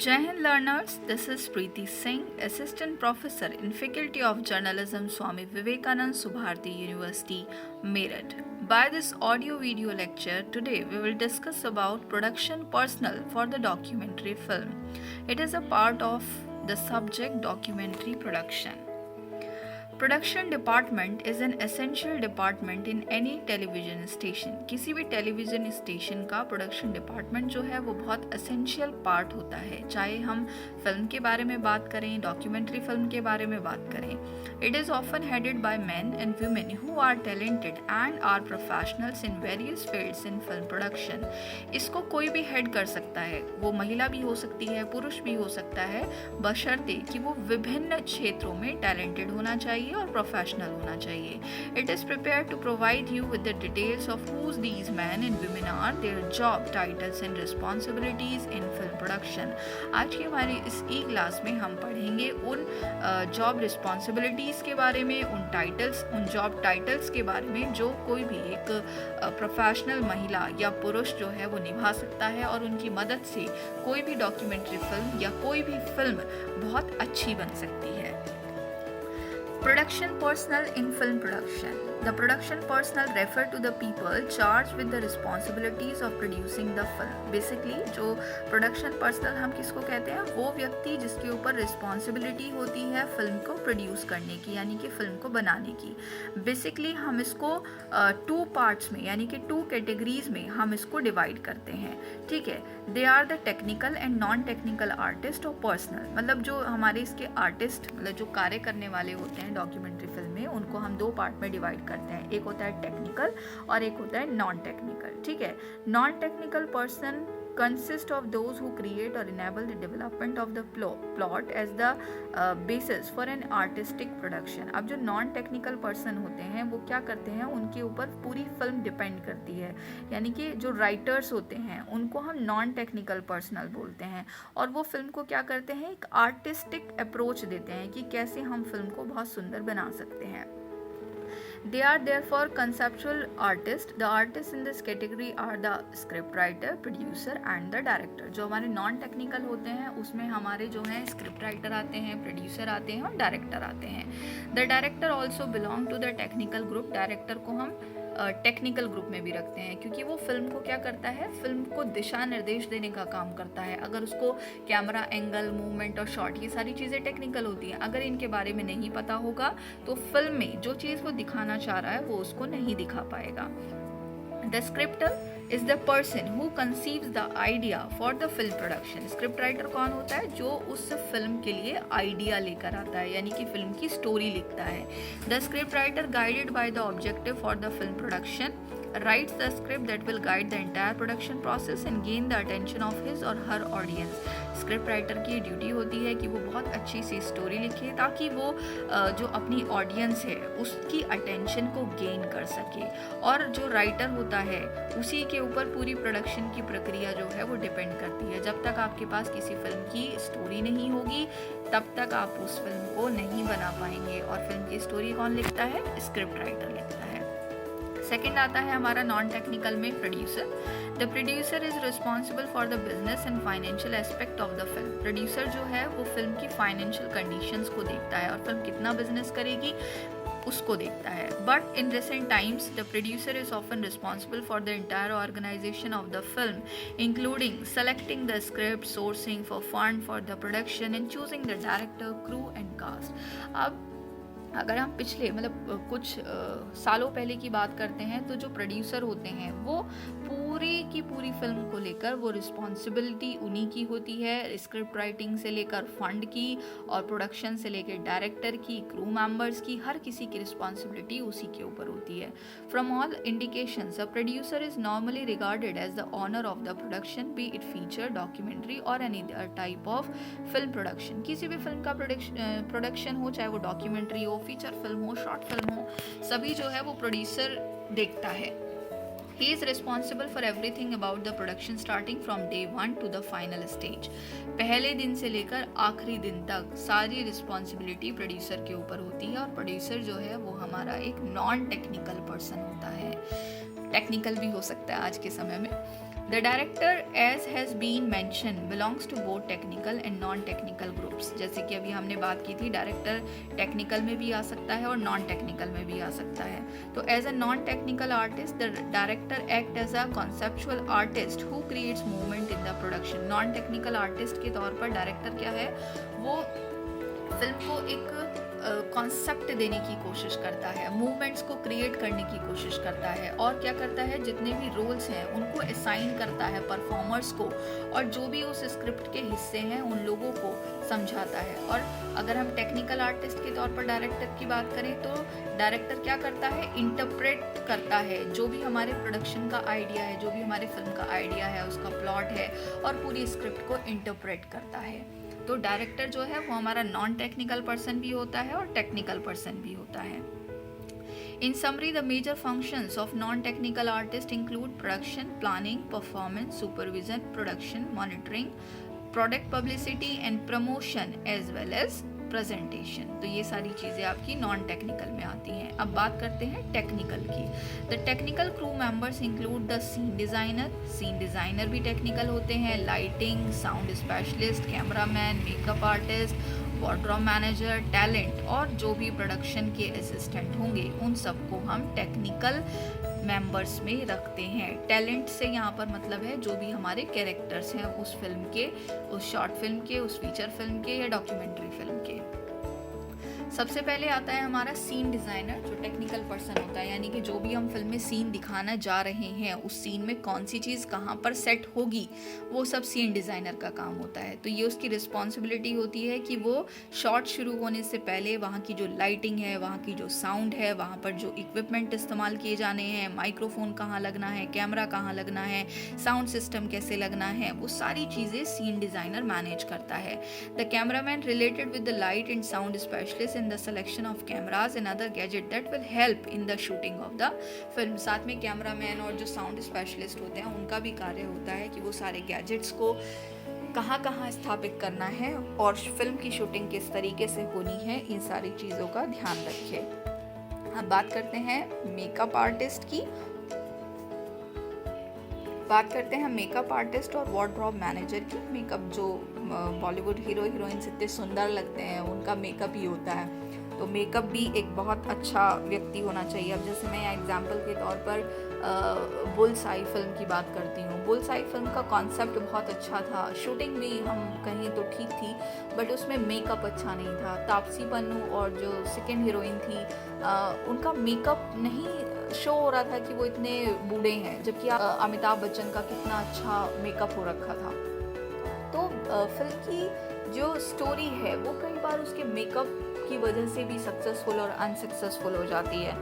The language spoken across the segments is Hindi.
Jai Hind learners, this is Preeti Singh, Assistant Professor in Faculty of Journalism, Swami Vivekanand Subharati University, Meerut. By this audio video lecture, today we will discuss about production personnel for the documentary film. It is a part of the subject documentary production. Production department is an essential department in any television station. किसी भी टेलीविज़न स्टेशन का प्रोडक्शन डिपार्टमेंट जो है वो बहुत एसेंशियल पार्ट होता है, चाहे हम फिल्म के बारे में बात करें, डॉक्यूमेंट्री फिल्म के बारे में बात करें। It is often headed by man and women who are talented and are professionals in various fields in film production. इसको कोई भी हेड कर सकता है, वो महिला भी हो सकती है, पुरुष भी हो सकता है, बशर्ते कि वो विभिन्न क्षेत्रों में टैलेंटेड होना चाहिए और प्रोफेशनल होना चाहिए। It is prepare to provide you with the details of whose these man and women are, their job titles and responsibilities in film production. आज की हमारी इस ई क्लास में हम पढ़ेंगे उन जॉब रिस्पॉन्सिबिलिटीज़ के बारे में, उन जॉब टाइटल्स के बारे में जो कोई भी एक प्रोफेशनल महिला या पुरुष जो है वो निभा सकता है, और उनकी मदद से कोई भी डॉक्यूमेंट्री फिल्म या कोई भी फिल्म बहुत अच्छी बन सकती है। Production personnel in film production. The production personnel refer to the people charged with the responsibilities of producing the film. Basically, जो production personnel हम किसको कहते हैं, वो व्यक्ति जिसके ऊपर रिस्पॉन्सिबिलिटी होती है फिल्म को प्रोड्यूस करने की, यानी कि फिल्म को बनाने की। बेसिकली हम इसको टू पार्ट्स में, यानी कि टू कैटेगरीज में हम इसको डिवाइड करते हैं। ठीक है, they are the technical and non technical artist और पर्सनल। मतलब जो हमारे इसके आर्टिस्ट, मतलब जो कार्य करने वाले होते हैं डॉक्यूमेंट्री फिल्म में, उनको हम दो पार्ट में डिवाइड करते हैं। एक होता है टेक्निकल और एक होता है नॉन टेक्निकल। ठीक है, non technical person consist of those who create or enable the development of the plot as the basis for an artistic production। अब जो नॉन टेक्निकल पर्सन होते हैं वो क्या करते हैं, उनके ऊपर पूरी फिल्म डिपेंड करती है, यानी कि जो राइटर्स होते हैं उनको हम नॉन टेक्निकल पर्सनल बोलते हैं, और वो फिल्म को क्या करते हैं, एक आर्टिस्टिक अप्रोच देते हैं कि कैसे हम फिल्म को बहुत सुंदर बना सकते हैं। They are therefore conceptual artists. The artists in this category are the scriptwriter, producer and the director. जो हमारे नॉन टेक्निकल होते हैं उसमें हमारे जो हैं स्क्रिप्ट राइटर आते हैं, प्रोड्यूसर आते हैं और डायरेक्टर आते हैं। The director also belong to the technical group. Director को हम टेक्निकल ग्रुप में भी रखते हैं, क्योंकि वो फिल्म को क्या करता है, फिल्म को दिशा निर्देश देने का काम करता है। अगर उसको कैमरा एंगल, मूवमेंट और शॉट, ये सारी चीज़ें टेक्निकल होती हैं, अगर इनके बारे में नहीं पता होगा तो फिल्म में जो चीज़ वो दिखाना चाह रहा है वो उसको नहीं दिखा पाएगा। The scripter is the person who conceives the idea for the film production. Script writer कौन होता है, जो उस फिल्म के लिए आइडिया लेकर आता है, यानी कि फिल्म की स्टोरी लिखता है। The script writer guided by the objective for the film production writes the script that will guide the entire production process and gain the attention of his or her audience. Script writer की ड्यूटी होती है कि वो बहुत अच्छी सी स्टोरी लिखे ताकि वो जो अपनी ऑडियंस है उसकी अटेंशन को गेन कर सके, और जो राइटर होता है उसी के ऊपर पूरी प्रोडक्शन की प्रक्रिया जो है वो डिपेंड करती है। जब तक आपके पास किसी फिल्म की स्टोरी नहीं होगी तब तक आप उस फिल्म को नहीं बना पाएंगे, और फिल्म की स्टोरी कौन लिखता है, स्क्रिप्ट राइटर लिखता है। सेकेंड आता है हमारा नॉन टेक्निकल में producer. The producer is responsible for the business and financial aspect of the film. Producer जो है वो फिल्म की फाइनेंशियल कंडीशंस को देखता है और फिल्म कितना बिजनेस करेगी उसको देखता है। But in recent times the producer is often responsible for the entire organisation of the film, including selecting the script, sourcing for fund for the production and choosing the director, crew and cast. अब अगर हम पिछले मतलब कुछ सालों पहले की बात करते हैं तो जो प्रोड्यूसर होते हैं वो पूरी की पूरी फिल्म को लेकर वो रिस्पॉन्सिबिलिटी उन्हीं की होती है, स्क्रिप्ट राइटिंग से लेकर फंड की और प्रोडक्शन से लेकर डायरेक्टर की, क्रू मेंबर्स की, हर किसी की रिस्पॉन्सिबिलिटी उसी के ऊपर होती है। From all indications a producer is normally regarded as the owner of the production, be it feature, documentary or any other type of film production. किसी भी फिल्म का प्रोडक्शन हो, चाहे वो डॉक्यूमेंट्री हो, फीचर फिल्म हो, शॉर्ट फिल्म हो, सभी जो है वो प्रोड्यूसर देखता है। He is responsible for everything about the production starting from day one to the final stage. पहले दिन से लेकर आखिरी दिन तक सारी रिस्पॉन्सिबिलिटी प्रोड्यूसर के ऊपर होती है, और प्रोड्यूसर जो है वो हमारा एक नॉन टेक्निकल पर्सन होता है, टेक्निकल भी हो सकता है आज के समय में। The director, as has been mentioned, belongs to both technical and non-technical groups. जैसे कि अभी हमने बात की थी, डायरेक्टर टेक्निकल में भी आ सकता है और नॉन टेक्निकल में भी आ सकता है. तो as a non technical artist, the director act as a conceptual artist who creates movement in the production. Non technical artist के तौर पर डायरेक्टर क्या है, वो फिल्म को एक कॉन्सेप्ट देने की कोशिश करता है, मूवमेंट्स को क्रिएट करने की कोशिश करता है, और क्या करता है, जितने भी रोल्स हैं उनको असाइन करता है परफॉर्मर्स को, और जो भी उस स्क्रिप्ट के हिस्से हैं उन लोगों को समझाता है. और अगर हम टेक्निकल आर्टिस्ट के तौर पर डायरेक्टर की बात करें तो डायरेक्टर क्या करता है, इंटरप्रेट करता है जो भी हमारे प्रोडक्शन का आइडिया है, जो भी हमारे फिल्म का आइडिया है, उसका प्लॉट है, और पूरी स्क्रिप्ट को इंटरप्रेट करता है. तो डायरेक्टर जो है वो हमारा नॉन टेक्निकल पर्सन भी होता है और टेक्निकल पर्सन भी होता है. In summary, the major functions of non-technical artists include production, planning, performance, supervision, production, monitoring, product publicity and promotion as well as presentation. तो ये सारी चीज़ें आपकी नॉन टेक्निकल में आती हैं. अब बात करते हैं टेक्निकल की. The technical crew members include the scene designer. Scene designer भी टेक्निकल होते हैं. Lighting, sound specialist, cameraman, makeup artist, wardrobe manager, talent, और जो भी प्रोडक्शन के असिस्टेंट होंगे उन सबको हम टेक्निकल मेंबर्स में रखते हैं. टैलेंट से यहाँ पर मतलब है जो भी हमारे कैरेक्टर्स हैं उस फिल्म के, उस शॉर्ट फिल्म के, उस फीचर फिल्म के या डॉक्यूमेंट्री फिल्म के. सबसे पहले आता है हमारा सीन डिज़ाइनर, जो टेक्निकल पर्सन होता है, यानी कि जो भी हम फिल्म में सीन दिखाना जा रहे हैं उस सीन में कौन सी चीज़ कहाँ पर सेट होगी, वो सब सीन डिज़ाइनर का काम होता है. तो ये उसकी रिस्पॉन्सिबिलिटी होती है कि वो शॉट शुरू होने से पहले वहाँ की जो लाइटिंग है, वहाँ की जो साउंड है, वहाँ पर जो इक्विपमेंट इस्तेमाल किए जाने हैं, माइक्रोफोन कहाँ लगना है, कैमरा कहाँ लगना है, साउंड सिस्टम कैसे लगना है, वो सारी चीज़ें सीन डिज़ाइनर मैनेज करता है. The cameraman related with the light and sound specialist in the selection of cameras and other gadget that will help in the shooting of the film. साथ में कैमरामैन और जो साउंड स्पेशलिस्ट होते हैं उनका भी कार्य होता है कि वो सारे गैजेट्स को कहाँ कहाँ स्थापित करना है और फिल्म की शूटिंग किस तरीके से होनी है, इन सारी चीज़ों का ध्यान रखें. अब बात करते हैं मेकअप आर्टिस्ट की. बात करते हैं मेकअप आर्टिस्ट और वार्डरोब मैनेजर की. मेकअप जो बॉलीवुड हीरो हीरोइंस इतने सुंदर लगते हैं उनका मेकअप ही होता है. तो मेकअप भी एक बहुत अच्छा व्यक्ति होना चाहिए. अब जैसे मैं एग्जांपल के तौर पर बुल्स आई फिल्म की बात करती हूँ. बुल्स आई फिल्म का कॉन्सेप्ट बहुत अच्छा था, शूटिंग भी हम कहें तो ठीक थी, बट उसमें मेकअप अच्छा नहीं था. तापसी पन्नू और जो सेकेंड हीरोइन थी उनका मेकअप नहीं शो हो रहा था कि वो इतने बूढ़े हैं, जबकि अमिताभ बच्चन का कितना अच्छा मेकअप हो रखा था. तो फिल्म की जो स्टोरी है वो कई बार उसके मेकअप की वजह से भी सक्सेसफुल और अनसक्सेसफुल हो जाती है.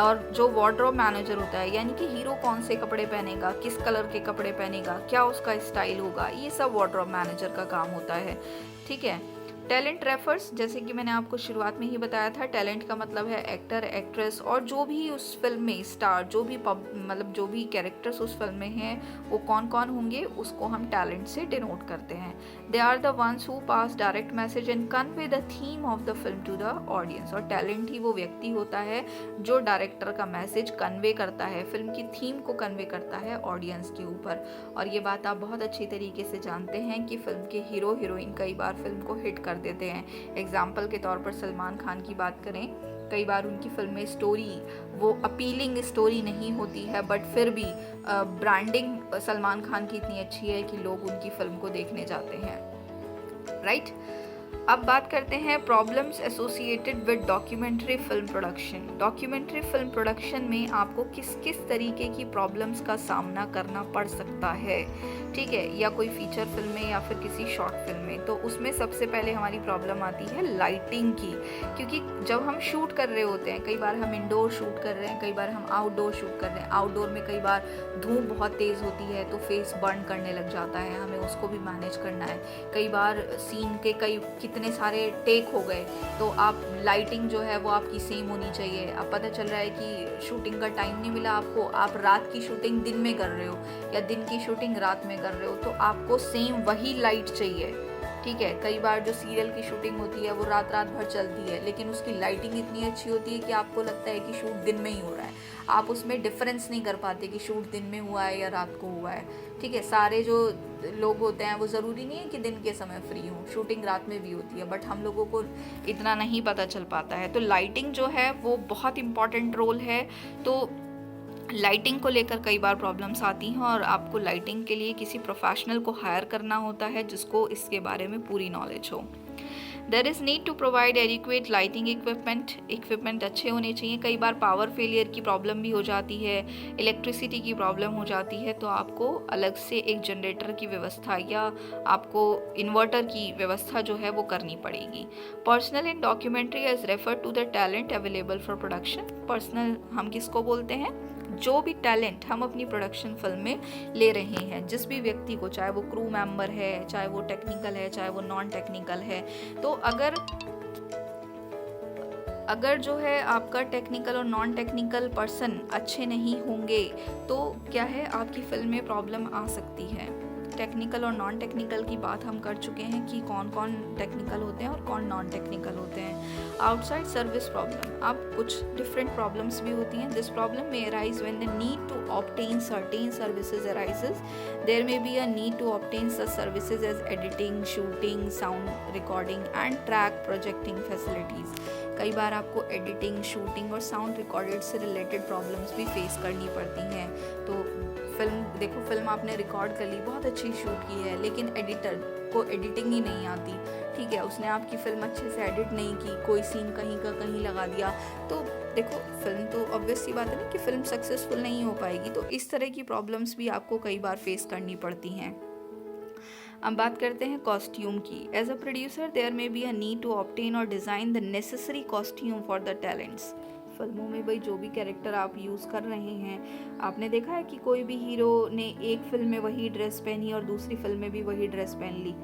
और जो वार्डरोब मैनेजर होता है, यानी कि हीरो कौन से कपड़े पहनेगा, किस कलर के कपड़े पहनेगा, क्या उसका स्टाइल होगा, ये सब वार्डरोब मैनेजर का काम होता है. ठीक है. टैलेंट रेफर्स, जैसे कि मैंने आपको शुरुआत में ही बताया था, टैलेंट का मतलब है एक्टर, एक्ट्रेस और जो भी उस फिल्म में स्टार, जो भी मतलब जो भी कैरेक्टर्स उस फिल्म में हैं वो कौन कौन होंगे, उसको हम टैलेंट से डिनोट करते हैं. They are the ones who pass direct message and convey the theme of the film to the audience. और टैलेंट ही वो व्यक्ति होता है जो डायरेक्टर का मैसेज कन्वे करता है, फिल्म की थीम को कन्वे करता है ऑडियंस के ऊपर. और ये बात आप बहुत अच्छी तरीके से जानते हैं कि फिल्म के हीरो हीरोइन कई बार फिल्म को हिट कर देते हैं. एग्जाम्पल के तौर पर सलमान खान की बात करें, कई बार उनकी फिल्म में स्टोरी वो अपीलिंग स्टोरी नहीं होती है, बट फिर भी ब्रांडिंग सलमान खान की इतनी अच्छी है कि लोग उनकी फिल्म को देखने जाते हैं. राइट. अब बात करते हैं problems associated with documentary film production. Documentary film production में आपको किस किस तरीके की प्रॉब्लम्स का सामना करना पड़ सकता है. ठीक है. या कोई फीचर फिल्म में या फिर किसी शॉर्ट फिल्म में. तो उसमें सबसे पहले हमारी प्रॉब्लम आती है लाइटिंग की, क्योंकि जब हम शूट कर रहे होते हैं, कई बार हम इंडोर शूट कर रहे हैं, कई बार हम आउटडोर शूट कर रहे हैं. आउटडोर में कई बार धूप बहुत तेज़ होती है तो फेस बर्न करने लग जाता है, हमें उसको भी मैनेज करना है. कई बार सीन के कितने सारे टेक हो गए तो आप लाइटिंग जो है वो आपकी सेम होनी चाहिए. अब पता चल रहा है कि शूटिंग का टाइम नहीं मिला आपको, आप रात की शूटिंग दिन में कर रहे हो या दिन की शूटिंग रात में कर रहे हो, तो आपको सेम वही लाइट चाहिए. ठीक है. कई बार जो सीरियल की शूटिंग होती है वो रात भर चलती है, लेकिन उसकी लाइटिंग इतनी अच्छी होती है कि आपको लगता है कि शूट दिन में ही हो रहा है. आप उसमें डिफरेंस नहीं कर पाते कि शूट दिन में हुआ है या रात को हुआ है, ठीक है। सारे जो लोग होते हैं वो ज़रूरी नहीं है कि दिन के समय फ्री हों, शूटिंग रात में भी होती है, बट हम लोगों को इतना नहीं पता चल पाता है। तो लाइटिंग जो है वो बहुत इम्पॉर्टेंट रोल है। तो लाइटिंग को लेकर कई बार प्रॉब्लम्स आती हैं और आपको लाइटिंग के लिए किसी प्रोफेशनल को हायर करना होता है जिसको इसके बारे में पूरी नॉलेज हो। There is need to provide adequate lighting equipment अच्छे होने चाहिए। कई बार पावर फेलियर की प्रॉब्लम भी हो जाती है, इलेक्ट्रिसिटी की प्रॉब्लम हो जाती है, तो आपको अलग से एक जनरेटर की व्यवस्था या आपको इन्वर्टर की व्यवस्था जो है वो करनी पड़ेगी। Personnel in documentary as refer to the talent available for production. Personnel हम किसको बोलते हैं? जो भी टैलेंट हम अपनी प्रोडक्शन फिल्म में ले रहे हैं, जिस भी व्यक्ति को, चाहे वो क्रू मेंबर है, चाहे वो टेक्निकल है, चाहे वो नॉन टेक्निकल है, तो अगर जो है आपका टेक्निकल और नॉन टेक्निकल पर्सन अच्छे नहीं होंगे तो क्या है, आपकी फिल्म में प्रॉब्लम आ सकती है। टेक्निकल और नॉन टेक्निकल की बात हम कर चुके हैं कि कौन कौन टेक्निकल होते हैं और कौन नॉन टेक्निकल होते हैं। आउटसाइड सर्विस प्रॉब्लम, अब कुछ डिफरेंट प्रॉब्लम्स भी होती हैं। This problem may arise when the need to obtain certain services arises. There may be a need to obtain such services as editing, shooting, sound recording and track projecting facilities. कई बार आपको एडिटिंग, शूटिंग और साउंड रिकॉर्डेड से रिलेटेड प्रॉब्लम्स भी फेस करनी पड़ती हैं। तो फिल्म आपने रिकॉर्ड कर ली, बहुत अच्छी शूट की है, लेकिन एडिटर को एडिटिंग ही नहीं आती, ठीक है, उसने आपकी फिल्म अच्छे से एडिट नहीं की, कोई सीन कहीं का कहीं लगा दिया, तो देखो फिल्म तो ऑब्वियस सी बात है ना कि फिल्म सक्सेसफुल नहीं हो पाएगी। तो इस तरह की प्रॉब्लम्स भी आपको कई बार फेस करनी पड़ती हैं। अब बात करते हैं कॉस्ट्यूम की। As a producer there may be a need to obtain or design the necessary costume for the talents. फिल्मों में भाई जो भी कैरेक्टर आप यूज़ कर रहे हैं, आपने देखा है कि कोई भी हीरो ने एक फिल्म में वही ड्रेस पहनी और दूसरी फिल्म में भी वही ड्रेस पहन ली,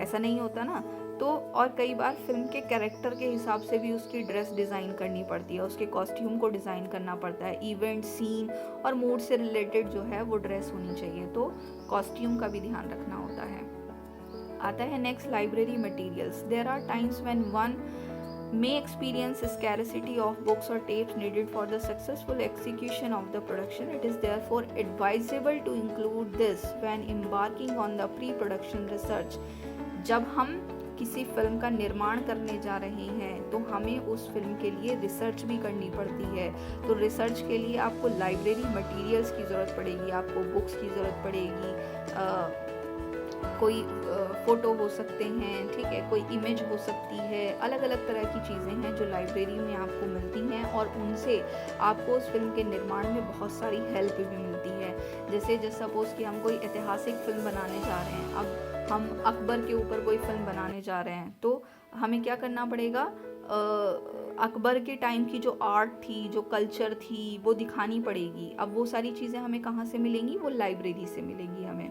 ऐसा नहीं होता ना। तो और कई बार फिल्म के कैरेक्टर के हिसाब से भी उसकी ड्रेस डिज़ाइन करनी पड़ती है, उसके कॉस्ट्यूम को डिज़ाइन करना पड़ता है। इवेंट, सीन और मूड से रिलेटेड जो है वो ड्रेस होनी चाहिए, तो कॉस्ट्यूम का भी ध्यान रखना होता है। आता है next, library materials. There are times when one may experience scarcity of books or tapes needed for the successful execution of the production. It is therefore advisable to include this when embarking on the pre-production research. जब हम किसी फिल्म का निर्माण करने जा रहे हैं तो हमें उस फिल्म के लिए रिसर्च भी करनी पड़ती है। तो रिसर्च के लिए आपको लाइब्रेरी मटेरियल्स की ज़रूरत पड़ेगी, आपको बुक्स की ज़रूरत पड़ेगी, कोई फ़ोटो हो सकते हैं, ठीक है, कोई इमेज हो सकती है, अलग अलग तरह की चीज़ें हैं जो लाइब्रेरी में आपको मिलती हैं और उनसे आपको उस फिल्म के निर्माण में बहुत सारी हेल्प भी मिलती है। जैसे सपोज़ कि हम कोई ऐतिहासिक फिल्म बनाने जा रहे हैं, अब हम अकबर के ऊपर कोई फिल्म बनाने जा रहे हैं, तो हमें क्या करना पड़ेगा, अकबर के टाइम की जो आर्ट थी, जो कल्चर थी, वो दिखानी पड़ेगी। अब वो सारी चीज़ें हमें कहाँ से मिलेंगी? वो लाइब्रेरी से मिलेंगी हमें,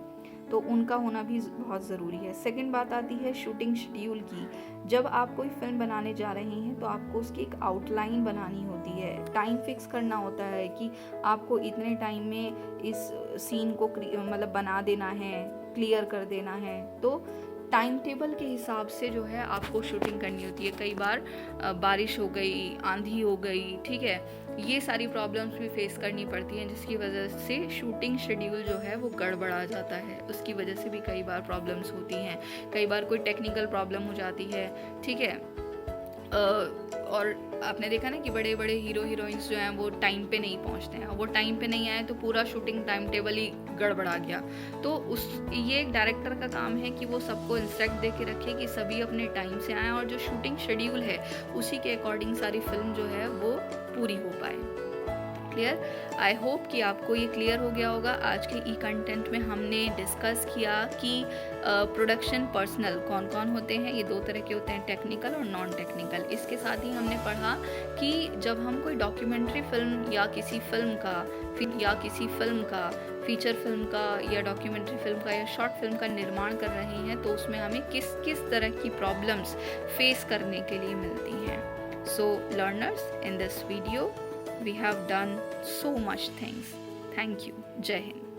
तो उनका होना भी बहुत ज़रूरी है। सेकंड बात आती है शूटिंग शेड्यूल की। जब आप कोई फिल्म बनाने जा रहे हैं तो आपको उसकी एक आउटलाइन बनानी होती है, टाइम फिक्स करना होता है कि आपको इतने टाइम में इस सीन को मतलब बना देना है, क्लियर कर देना है। तो टाइम टेबल के हिसाब से जो है आपको शूटिंग करनी होती है। कई बार बारिश हो गई, आंधी हो गई, ठीक है, ये सारी प्रॉब्लम्स भी फेस करनी पड़ती हैं, जिसकी वजह से शूटिंग शेड्यूल जो है वो गड़बड़ा जाता है। उसकी वजह से भी कई बार प्रॉब्लम्स होती हैं। कई बार कोई टेक्निकल प्रॉब्लम हो जाती है, ठीक है, और आपने देखा ना कि बड़े बड़े हीरो हीरोइंस जो हैं वो टाइम पे नहीं पहुंचते हैं, वो टाइम पे नहीं आए तो पूरा शूटिंग टाइम टेबल ही गड़बड़ा गया। तो ये एक डायरेक्टर का काम है कि वो सबको इंस्ट्रक्ट दे के रखे कि सभी अपने टाइम से आएँ और जो शूटिंग शेड्यूल है उसी के अकॉर्डिंग सारी फिल्म जो है वो पूरी हो पाए। क्लियर? आई होप कि आपको ये क्लियर हो गया होगा। आज के ई कंटेंट में हमने डिस्कस किया कि प्रोडक्शन पर्सनल कौन कौन होते हैं। ये दो तरह के होते हैं, टेक्निकल और नॉन टेक्निकल। इसके साथ ही हमने पढ़ा कि जब हम कोई डॉक्यूमेंट्री फिल्म या किसी फिल्म का फीचर फिल्म का या डॉक्यूमेंट्री फिल्म का या शॉर्ट फिल्म का निर्माण कर रहे हैं तो उसमें हमें किस किस तरह की प्रॉब्लम्स फेस करने के लिए मिलती हैं। सो learners, in this video we have done so much things. Thank you. Jai Hind.